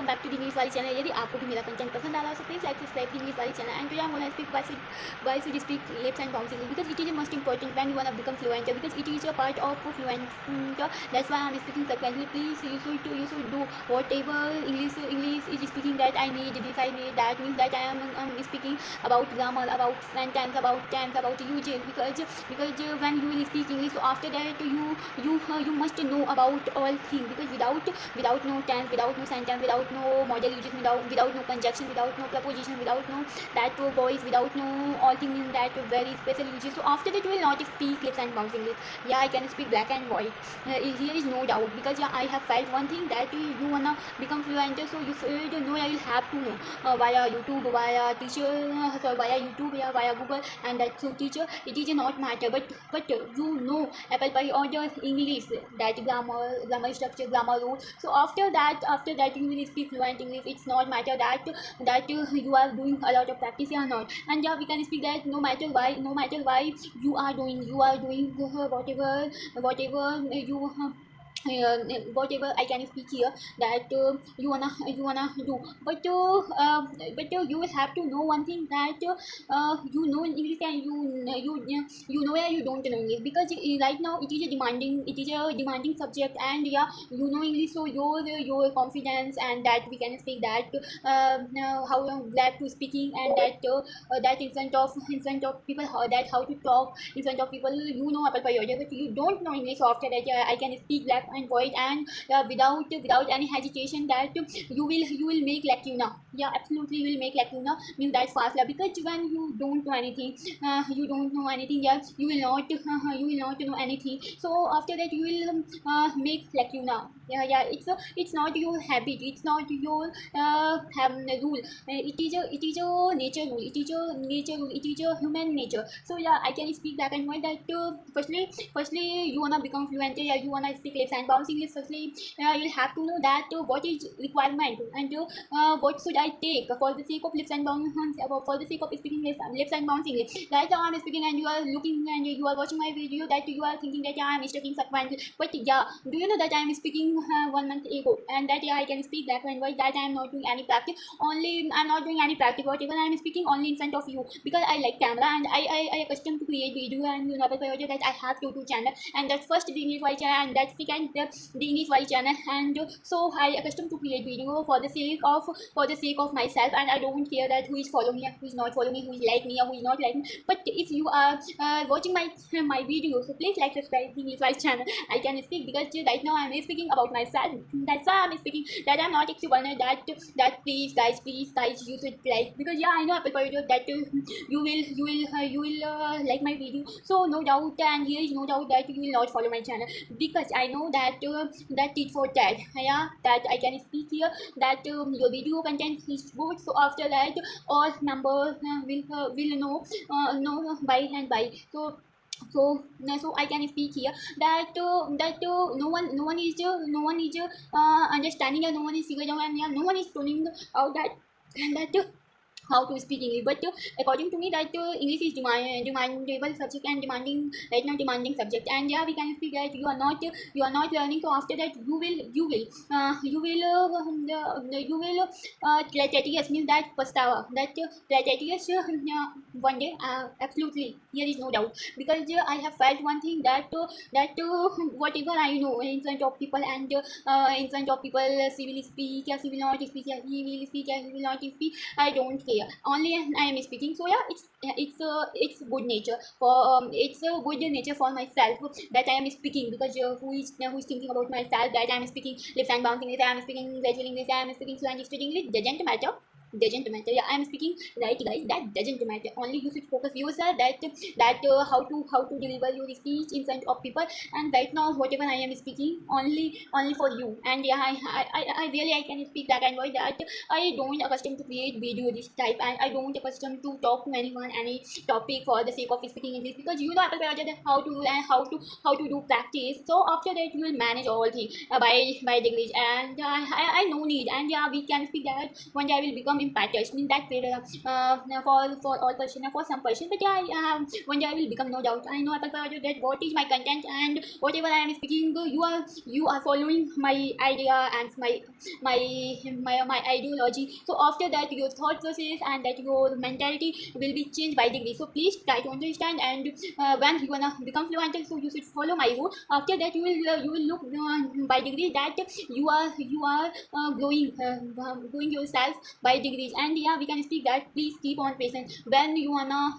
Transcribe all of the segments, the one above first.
Welcome back to the English वाली channel. यदि आपको भी मेरा कंटेंट पसंद आ रहा है तो please like subscribe the English वाली channel and today I am gonna speak why should you speak lips and bouncing because it is most important when you want to become fluent because it is a part of fluent. That's why I'm speaking frequently. Please you should do whatever English is speaking that I need this I need that means that I am speaking about grammar, about sentence, about tense, about usage because when you will speak English, so after that you must know about all things because without no tense, without no sentence, without no model uses, without no conjunction, without no preposition, without no that voice, without no all things in that very special uses, so after that you will not speak lips and bouncing lips. Yeah, I can speak black and white. Here is no doubt because yeah, I have felt one thing that you wanna become fluent, so you should know. I will have to know via YouTube, via teacher, via YouTube, yeah, via Google, and that through teacher. It is not matter, but you know apple pie or the English, that grammar structure, grammar rule. So after that you will speak fluent English. It's not matter that you are doing a lot of practice or not. And yeah, we can speak that no matter why you are doing whatever whatever I can speak here that you wanna do, but you will have to know one thing that you know English and you know, yeah, you don't know English because right now it is a demanding subject, and yeah, you know English, so your confidence and that we can speak that how glad to speaking, and that in front of people, how to talk in front of people, you know apple pie order, but you don't know English. So after that, yeah, I can speak black and white, and without any hesitation that you will make lacuna. Yeah, absolutely, you will make lacuna means that fast because when you don't know anything, yeah, you will not know anything. So after that you will make lacuna. Yeah, it's not your habit, it's not your rule. It is a nature rule, it is a human nature. So yeah, I can speak black and white that firstly you wanna become fluent, yeah, you wanna speak lips and bouncing lips. Firstly, you'll have to know that what is requirement, and what should I take for the sake of lips and bouncing, for the sake of speaking lips and bouncing lips. Right now I'm speaking and you are looking and you are watching my video, that you are thinking that yeah, I'm speaking frequently, but yeah, do you know that I'm speaking 1 month ago, and that yeah, I can speak black and white, that I'm not doing any practice. I'm not doing any practice whatever, I'm speaking only in front of you because I like camera, and I accustomed to create video, and you know that I have YouTube channel, and that first the English White channel, and that second the English White channel, and so I accustomed to create video for the sake of myself, and I don't care that who is following me, who is not following me, who is like me or who is not like me. But if you are watching my video, so please like subscribe the English White channel. I can speak because right now I'm speaking about myself. That's why I'm speaking that I'm not extrovert, that please guys you should like, because yeah, I know people that you will like my video. So no doubt, and here is no doubt that you will not follow my channel because I know that that tit for tat, yeah, that I can speak here that your video content is good. So after that all members will know by and by. So I can speak here that no one is understanding, and no one is figuring out, and yeah, no one is telling out that how to speak English. But according to me, that English is demandable subject and demanding subject. And yeah, we can speak that you are not learning. So after that you will plateteus means that pastava, that plateteus one day, absolutely, here is no doubt because I have felt one thing that whatever I know in front of people, and in front of people, she will speak, yeah, she will not speak, yeah, he will speak, yeah, he will not speak, I don't care, only I am speaking. So yeah, it's good nature for it's a good nature for myself that I am speaking because who is thinking about myself that I am speaking lips and bouncing English, I am speaking gradual English, I am speaking slow and straight English, doesn't matter. Yeah, I am speaking right, guys, that doesn't matter. Only you should focus yourself that how to deliver your speech in front of people. And right now whatever I am speaking only for you. And yeah, I really I can speak that and white, that I don't accustomed to create video this type, and I don't accustomed to talk to anyone any topic for the sake of speaking English because you know how to do and how to do practice. So after that you will manage all things by degrees, and I no need. And yeah, we can speak that one day I will become impactors, mean that for all person, for some person. But yeah, one day I will become, no doubt. I know Apple Project that what is my content, and whatever I am speaking, you are following my idea and my ideology. So after that, your thought process and that your mentality will be changed by degree. So please try to understand, and when you wanna become fluent, so you should follow my rule. After that, you will look by degree that you are growing yourself by degrees. And yeah, we can speak that please keep on patient when you wanna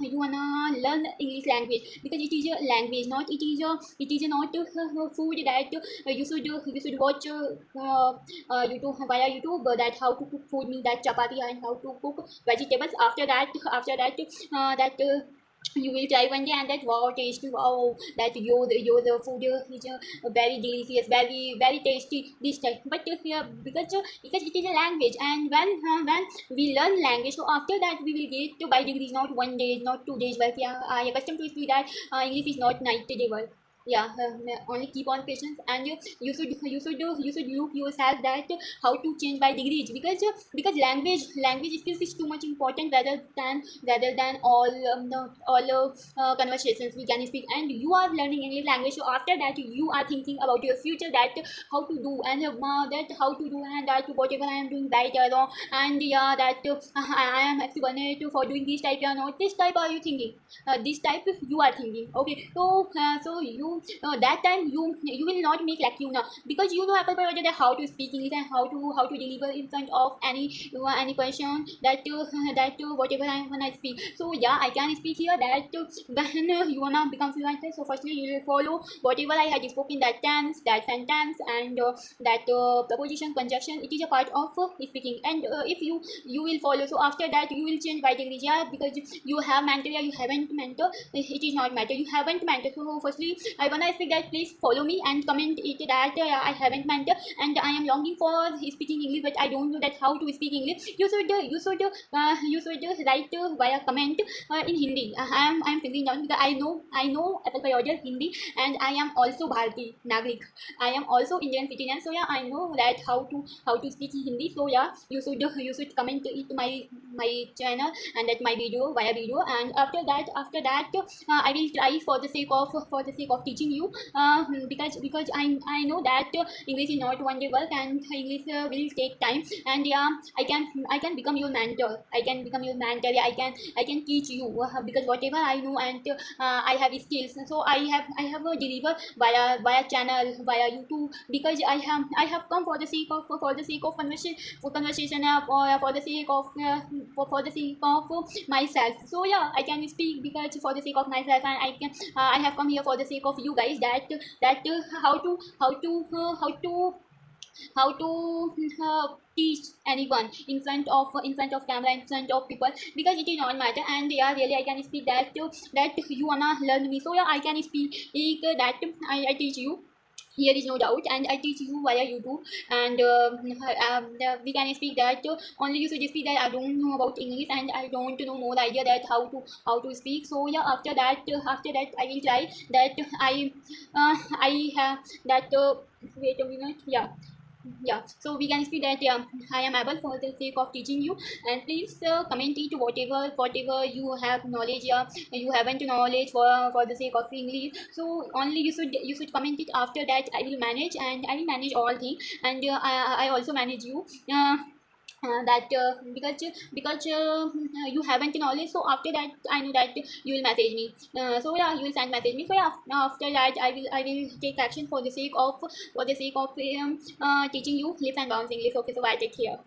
learn English language, because it is a language, not it is not food that you should watch YouTube, via YouTube, that how to cook food, means that chapati, and how to cook vegetables. After that you will try one day, and that wow, tasty, wow, that your food is very delicious, very very tasty this type. But because it is a language, and when we learn language, so after that we will get to by degrees, not 1 day, not 2 days. But yeah, I accustomed to speak that English is not 90 day work. Yeah, only keep on patience, and you should look yourself that how to change by degrees, because language skills is too much important, rather than all conversations we can speak. And you are learning English language, so after that you are thinking about your future, that how to do, and that how to do, and that whatever I am doing right or wrong. And yeah, that I am experienced for doing this type or not this type. Are you thinking this type you are thinking? Okay, so you that time you will not make lacuna, because you know Apple provided that how to speak English, and how to deliver in front of any person, that whatever I when I speak. So yeah, I can speak here that when you wanna become fluent. So firstly you will follow whatever I had spoken, that tense, that sentence, and that preposition, conjunction. It is a part of speaking. And if you will follow, so after that you will change by degrees. Yeah, because you have mentor, yeah, you haven't mentor, it is not matter, you haven't mentor. So firstly I wanna speak that please follow me and comment it that I haven't mentor, and I am longing for speaking English, but I don't know that how to speak English. You should write via comment in Hindi. I am figuring out, because I know Apple Payodal Hindi, and I am also Bharati Nagrik. I am also Indian citizen. So yeah, I know that how to speak Hindi. So yeah, you should comment it my channel, and that my video via video. And after that I will try for the sake of teaching you, because I know that English is not one day work, and English will take time. And yeah, I can become your mentor. Yeah, I can teach you, because whatever I know, and I have skills. So I have a deliver via channel, via YouTube, because I have come for the sake of conversation, for the sake of myself. So yeah, I can speak because for the sake of myself, and I have come here for the sake of you guys, that how to teach anyone in front of camera, in front of people, because it is not matter. And yeah, really I can speak that you wanna learn me. So yeah, I can speak that I teach you. Here is no doubt, and I teach you via YouTube. And we can speak that only you should speak that I don't know about English, and I don't know more idea that how to speak. So yeah, after that I will try that I have that wait a minute. Yeah, so we can see that I am able for the sake of teaching you. And please comment it whatever you have knowledge, you haven't knowledge for the sake of English. So only you should comment it. After that I will manage, and I will manage all things. And I also manage you, that because you haven't knowledge. So after that I know that you will message me. So yeah, you will send message me. So yeah, after that I will take action for the sake of teaching you lips and bounce English. Okay, so I take care.